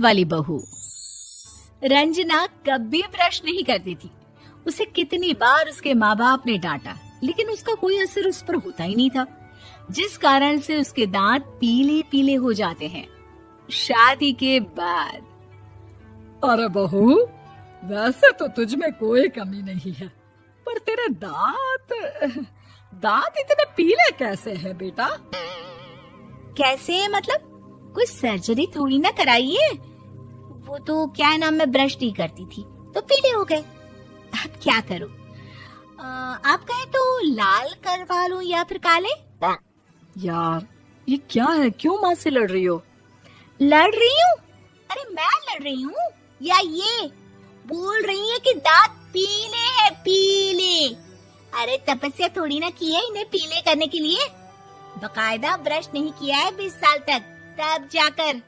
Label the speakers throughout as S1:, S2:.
S1: दांत वाली बहू। रंजना कभी ब्रश नहीं करती थी। उसे कितनी बार उसके माँ बाप ने डांटा, लेकिन उसका कोई असर उस पर होता ही नहीं था, जिस कारण से उसके दांत पीले पीले हो जाते हैं। शादी के बाद।
S2: अरे बहू, वैसे तो तुझ में कोई कमी नहीं है, पर तेरे दांत इतने पीले कैसे हैं बेटा?
S1: कैसे मतलब? कोई सर्जरी थोड़ी ना कराई है। वो तो क्या नाम, मैं ब्रश नहीं करती थी तो पीले हो गए। अब क्या करूं? आप कहें तो लाल करवा लूं या फिर काले?
S2: यार ये क्या है, क्यों माँ से लड़ रही हो?
S1: लड़ रही हूँ? अरे मैं लड़ रही हूँ या ये बोल रही है कि दांत पीले हैं, पीले। अरे तपस्या थोड़ी ना की है इन्हें पीले करने के लिए। बकायदा ब्रश नहीं किया है 20 साल तक, तब जाकर।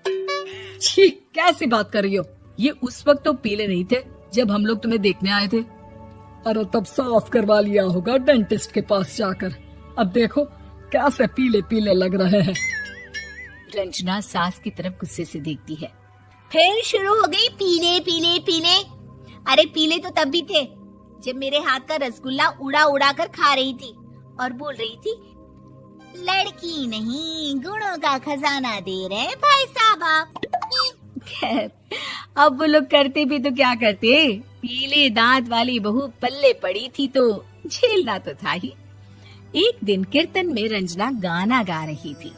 S2: छी, कैसी बात कर रही हो? ये उस वक्त तो पीले नहीं थे जब हम लोग तुम्हें देखने आए थे। अरे तब साफ करवा लिया होगा डेंटिस्ट के पास जाकर। अब देखो कैसे पीले पीले लग रहे हैं।
S1: रंजना सास की तरफ गुस्से से देखती है। फिर शुरू हो गई पीले पीले पीले। अरे पीले तो तब भी थे जब मेरे हाथ का रसगुल्ला उड़ा उड़ा कर खा रही थी और बोल रही थी, लड़की नहीं गुणों का खजाना दे रहे भाई साहब आप। खैर, अब वो लोग करते भी तो क्या करते, पीले दांत वाली बहू पल्ले पड़ी थी तो झेलना तो था ही। एक दिन कीर्तन में रंजना गाना गा रही थी।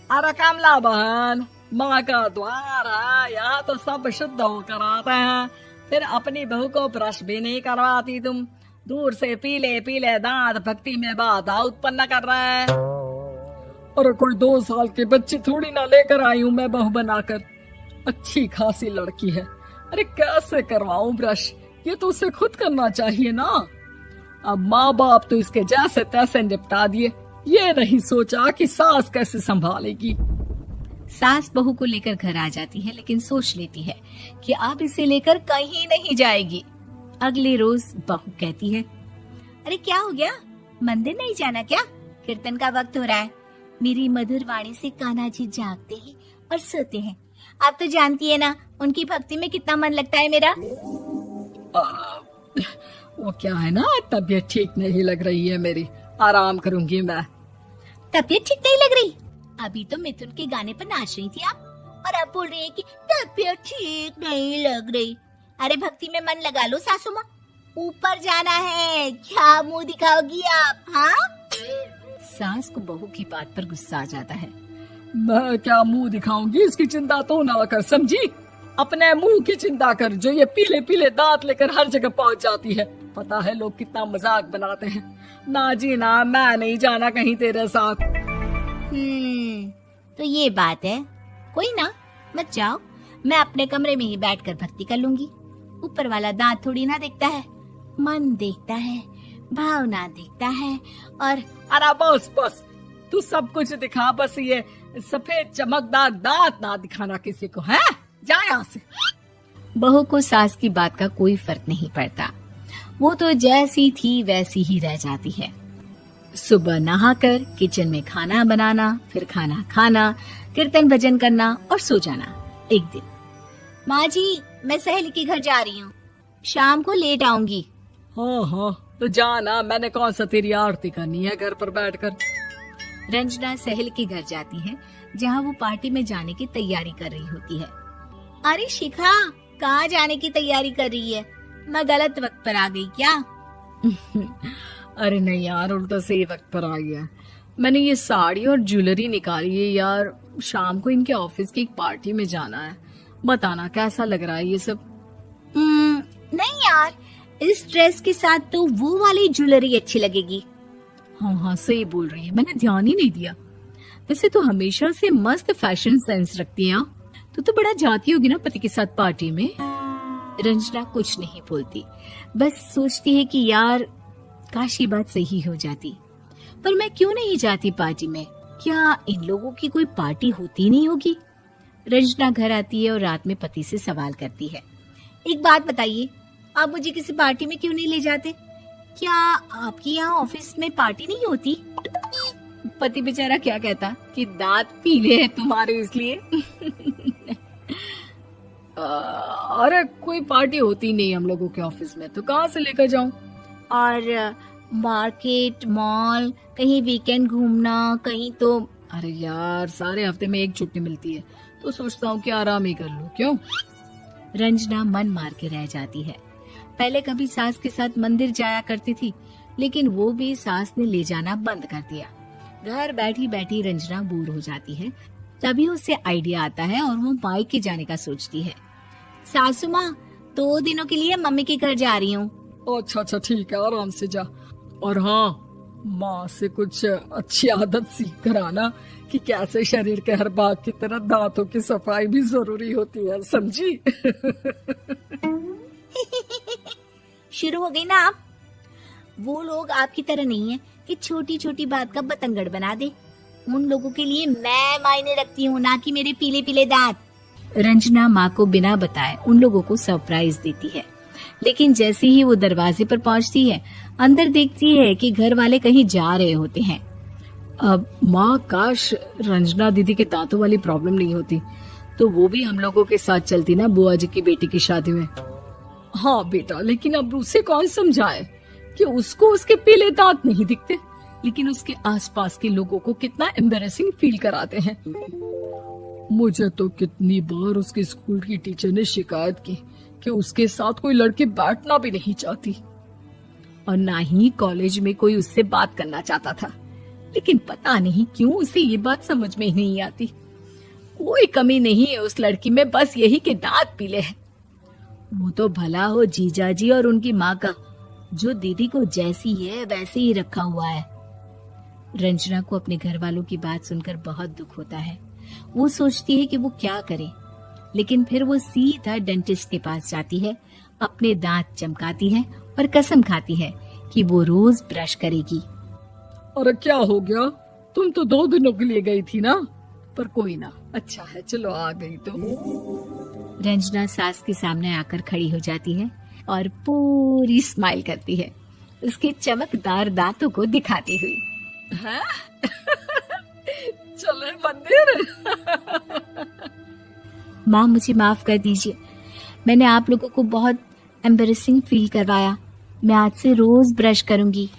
S2: अरे कमला बहन, माँ का द्वार है, यहाँ तो सब शुद्ध होकर आते हैं, फिर अपनी बहू को ब्रश भी नहीं करवाती तुम। दूर से पीले पीले दांत भक्ति में बाधा उत्पन्न कर रहे हैं। अरे कोई 2 साल के बच्चे थोड़ी ना लेकर आई हूँ मैं बहू बनाकर। अच्छी खासी लड़की है, अरे कैसे करवाऊं ब्रश? ये तो उसे खुद करना चाहिए ना। अब माँ बाप तो इसके जैसे तैसे निपटा दिए, ये नहीं सोचा कि सास कैसे संभालेगी।
S1: सास बहू को लेकर घर आ जाती है, लेकिन सोच लेती है कि अब इसे लेकर कहीं नहीं जाएगी। अगले रोज बहू कहती है, अरे क्या हो गया, मंदिर नहीं जाना क्या? कीर्तन का वक्त हो रहा है। मेरी मधुर वाणी से कान्हा जी जागते हैं और सोते हैं। आप तो जानती है ना उनकी भक्ति में कितना मन लगता है मेरा।
S2: वो क्या है ना, तबीयत ठीक नहीं लग रही है मेरी, आराम करूंगी मैं।
S1: तबीयत ठीक नहीं लग रही? अभी तो मिथुन के गाने पर नाच रही थी आप, और अब बोल रही है कि तबीयत ठीक नहीं लग रही। अरे भक्ति में मन लगा लो सासू माँ, ऊपर जाना है, क्या मुंह दिखाओगी आप? हाँ? सास को बहू की बात पर गुस्सा आ जाता है।
S2: मैं क्या मुंह दिखाऊंगी, इसकी चिंता तो ना कर, समझी? अपने मुंह की चिंता कर, जो ये पीले पीले दांत लेकर हर जगह पहुंच जाती है। पता है लोग कितना मजाक बनाते हैं। ना जी ना, मैं नहीं जाना कहीं तेरे साथ।
S1: तो ये बात है। कोई ना, मत जाओ, मैं अपने कमरे में ही बैठकर भक्ति कर लूंगी। ऊपर वाला दांत थोड़ी ना देखता है, मन देखता है, भावना देखता है। और
S2: अरे बस बस, तू सब कुछ दिखा, बस ये सफेद चमकदार दांत ना दिखाना किसी को, है? जा यहाँ से।
S1: बहू को सास की बात का कोई फर्क नहीं पड़ता, वो तो जैसी थी वैसी ही रह जाती है। सुबह नहाकर किचन में खाना बनाना, फिर खाना खाना, कीर्तन भजन करना और सो जाना। एक दिन, माँ जी मैं सहेली के घर जा रही हूँ, शाम को लेट आऊंगी।
S2: हाँ हाँ तो जाना, मैंने कौन सा तेरी आरती करनी है घर पर बैठकर।
S1: रंजना सहेली के घर जाती है, जहाँ वो पार्टी में जाने की तैयारी कर रही होती है। अरे शिखा, कहाँ जाने की तैयारी कर रही है? मैं गलत वक्त पर आ गई क्या?
S2: अरे नहीं यार, उल्टा सही वक्त पर आ गया। मैंने ये साड़ी और ज्वेलरी निकाली है यार, शाम को इनके ऑफिस की एक पार्टी में जाना है। बताना कैसा लग रहा है ये सब?
S1: नहीं यार, इस ड्रेस के साथ तो वो वाली ज्वेलरी अच्छी लगेगी।
S2: हाँ हाँ सही बोल रही है, मैंने ध्यान ही नहीं दिया। वैसे तो हमेशा से मस्त फैशन सेंस रखती है। तो बड़ा जाती होगी ना पति के साथ पार्टी में।
S1: रंजना कुछ नहीं बोलती, बस सोचती है कि यार काश ये बात सही हो जाती, पर मैं क्यों नहीं जाती पार्टी में? क्या इन लोगों की कोई पार्टी होती नहीं होगी? रंजना घर आती है और रात में पति से सवाल करती है, एक बात बताइए, आप मुझे किसी पार्टी में क्यों नहीं ले जाते? क्या आपके यहाँ ऑफिस में पार्टी नहीं होती? पति बेचारा क्या कहता कि दांत पीले हैं तुम्हारे इसलिए।
S2: अरे कोई पार्टी होती नहीं हम लोगों के ऑफिस में, तो कहाँ से लेकर जाऊं?
S1: और मार्केट, मॉल, कहीं वीकेंड घूमना, कहीं तो।
S2: अरे यार, सारे हफ्ते में एक छुट्टी मिलती है, तो सोचता हूँ कि आराम ही कर लूं। क्यों?
S1: रंजना मन मार के रह जाती है। पहले कभी सास के साथ मंदिर जाया करती थी, लेकिन वो भी सास ने ले जाना बंद कर दिया। घर बैठी बैठी रंजना बोर हो जाती है। तभी उसे आइडिया आता है और वो मायके जाने का सोचती है। सासू माँ, 2 दिनों के लिए मम्मी के घर जा रही हूँ।
S2: अच्छा ठीक है, आराम से जा। और हाँ, माँ से कुछ अच्छी आदत सीख कर आना कि कैसे शरीर के हर भाग की तरह दांतों की सफाई भी जरूरी होती है, समझी?
S1: शुरू हो गई ना आप। वो लोग आपकी तरह नहीं है कि छोटी छोटी बात का बतंगड़ बना दे। उन लोगों के लिए मैं मायने रखती हूँ, ना कि मेरे पीले पीले दांत। रंजना माँ को बिना बताए उन लोगों को सरप्राइज देती है, लेकिन जैसे ही वो दरवाजे पर पहुंचती है, अंदर देखती है कि घर वाले कहीं जा रहे होते हैं।
S2: अब माँ, काश रंजना दीदी के दांतों वाली प्रॉब्लम नहीं होती, तो वो भी हम लोगों के साथ चलती ना बुआ जी की बेटी की शादी में। हाँ बेटा, लेकिन अब उसे कौन समझाए कि उसको उसके पीले दांत नहीं दिखते, लेकिन उसके आसपास के लोगों को कितना एम्बैरेसिंग फील कराते हैं। मुझे तो कितनी बार उसके स्कूल की टीचर ने शिकायत की कि उसके साथ कोई लड़की बैठना भी नहीं चाहती, और ना ही कॉलेज में कोई उससे बात करना चाहता था। लेकिन पता नहीं क्यों उसे ये बात समझ में ही नहीं आती। कोई कमी नहीं है उस लड़की में, बस यही कि दांत पीले हैं। वो तो भला हो जीजा जी और उनकी माँ का, जो दीदी को जैसी है वैसे ही रखा हुआ है। रंजना को अपने घर वालों की बात सुनकर बहुत दुख होता है। वो सोचती है कि वो क्या करे, लेकिन फिर वो सीधा डेंटिस्ट के पास जाती है, अपने दांत चमकाती है और कसम खाती है कि वो रोज ब्रश करेगी। अरे क्या हो गया? तुम तो 2 दिनों के लिए गई थी ना। पर कोई ना, अच्छा है, चलो आ गई तो।
S1: रंजना सास के सामने आकर खड़ी हो जाती है और पूरी स्माइल करती है, उसके चमकदार दांतों को दिखाती हुई।
S2: हैं? चले मंदिर।
S1: माँ, मुझे माफ कर दीजिए, मैंने आप लोगों को बहुत एम्बैरेसिंग फील करवाया। मैं आज से रोज ब्रश करूंगी।